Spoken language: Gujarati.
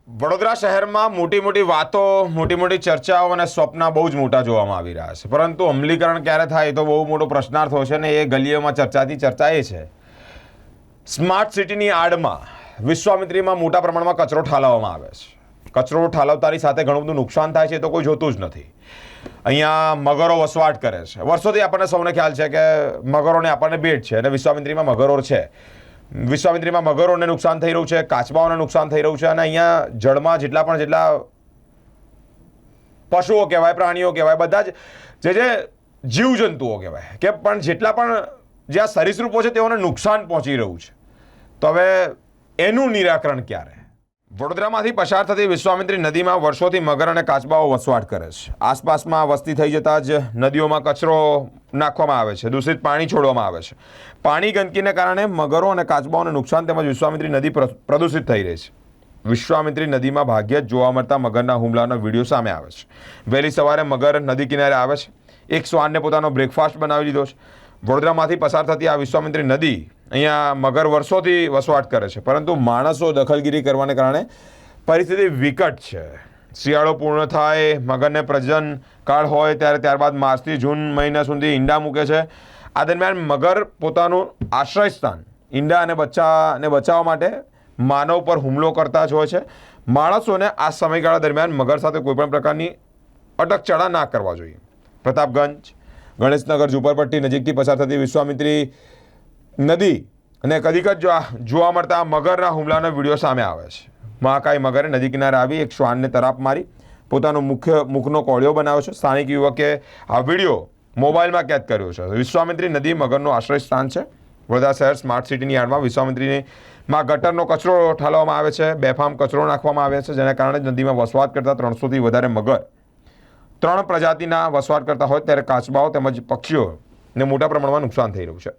વડોદરા શહેરમાં મોટી મોટી વાતો, મોટી મોટી ચર્ચાઓ અને સ્વપ્ન બહુ જ મોટા જોવામાં આવી રહ્યા છે, પરંતુ અમલીકરણ ક્યારે થાય એ તો બહુ મોટો પ્રશ્નાર્થ હોય છે. ને એ ગલીઓમાં ચર્ચાથી ચર્ચા એ છે, સ્માર્ટ સિટીની આડમાં વિશ્વામિત્રીમાં મોટા પ્રમાણમાં કચરો ઠાલવવામાં આવે છે. કચરો ઠાલવતાની સાથે ઘણું બધું નુકસાન થાય છે, તો કોઈ જોતું જ નથી. અહીંયા મગરો વસવાટ કરે છે. વર્ષોથી આપણને સૌને ખ્યાલ છે કે મગરોને આપણને ભેટ છે અને વિશ્વામિત્રીમાં મગરો છે. વિશ્વામિત્રીમાં મગરોને નુકસાન થઈ રહ્યું છે, કાચબાઓને નુકસાન થઈ રહ્યું છે. અને અહીંયા જળમાં જેટલા પશુઓ કહેવાય, પ્રાણીઓ કહેવાય, બધા જ જે જીવજંતુઓ કહેવાય કે પણ જેટલા પણ જે આ સરીસૃપો છે તેઓને નુકસાન પહોંચી રહ્યું છે. તો હવે એનું નિરાકરણ ક્યારે? વડોદરામાંથી પસાર થતી વિશ્વામિત્રી નદીમાં વર્ષોથી મગર અને કાચબાઓ વસવાટ કરે છે. આસપાસમાં વસ્તી થઈ જતાં જ નદીઓમાં કચરો નાખવામાં આવે છે, દૂષિત પાણી છોડવામાં આવે છે. પાણી ગંદકીને કારણે મગરો અને કાચબાઓને નુકસાન તેમજ વિશ્વામિત્રી નદી પ્રદૂષિત થઈ રહી છે. વિશ્વામિત્રી નદીમાં ભાગ્યે જ જોવા મળતા મગરના હુમલાનો વિડીયો સામે આવે છે. વહેલી સવારે મગર નદી કિનારે આવે છે. એક શ્વાનને પોતાનો બ્રેકફાસ્ટ બનાવી લીધો છે. વડોદરામાંથી પસાર થતી આ વિશ્વામિત્રી નદી, અહીંયા મગર વર્ષોથી વસવાટ કરે છે, પરંતુ માણસો દખલગીરી કરવાને કારણે પરિસ્થિતિ વિકટ છે. શિયાળો પૂર્ણ થાય, મગરને પ્રજનન કાળ હોય ત્યારબાદ માર્ચથી જૂન મહિના સુધી ઈંડા મૂકે છે. આ દરમિયાન મગર પોતાનું આશ્રય સ્થાન, ઈંડા અને બચ્ચાને બચાવવા માટે માનવ પર હુમલો કરતા જ હોય છે. માણસોને આ સમયગાળા દરમિયાન મગર સાથે કોઈપણ પ્રકારની અટકચળા ના કરવા જોઈએ. પ્રતાપગંજ, ગણેશનગર ઝુંપડપટ્ટી નજીકથી પસાર થતી વિશ્વામિત્રી નદી અને કદીક જ જોવા મળતા મગરના હુમલાનો વિડીયો સામે આવે છે. મહાકાય મગરે નદી કિનારે આવી એક શ્વાનને તરાપ મારી પોતાનો મુખનો કોળિયો બનાવ્યો છે. સ્થાનિક યુવકે આ વિડીયો મોબાઈલમાં કેદ કર્યો છે. વિશ્વામિત્રી નદી મગરનું આશ્રય સ્થાન છે. વડોદરા શહેર સ્માર્ટ સિટીની આડમાં વિશ્વામિત્રીમાં ગટરનો કચરો ઠાલવવામાં આવે છે, બેફામ કચરો નાખવામાં આવે છે, જેના કારણે નદીમાં વસવાટ કરતા 300થી વધારે મગર, 3 પ્રજાતિના વસવાટ કરતા હોય ત્યારે કાચબાઓ તેમજ પક્ષીઓને મોટા પ્રમાણમાં નુકસાન થઈ રહ્યું છે.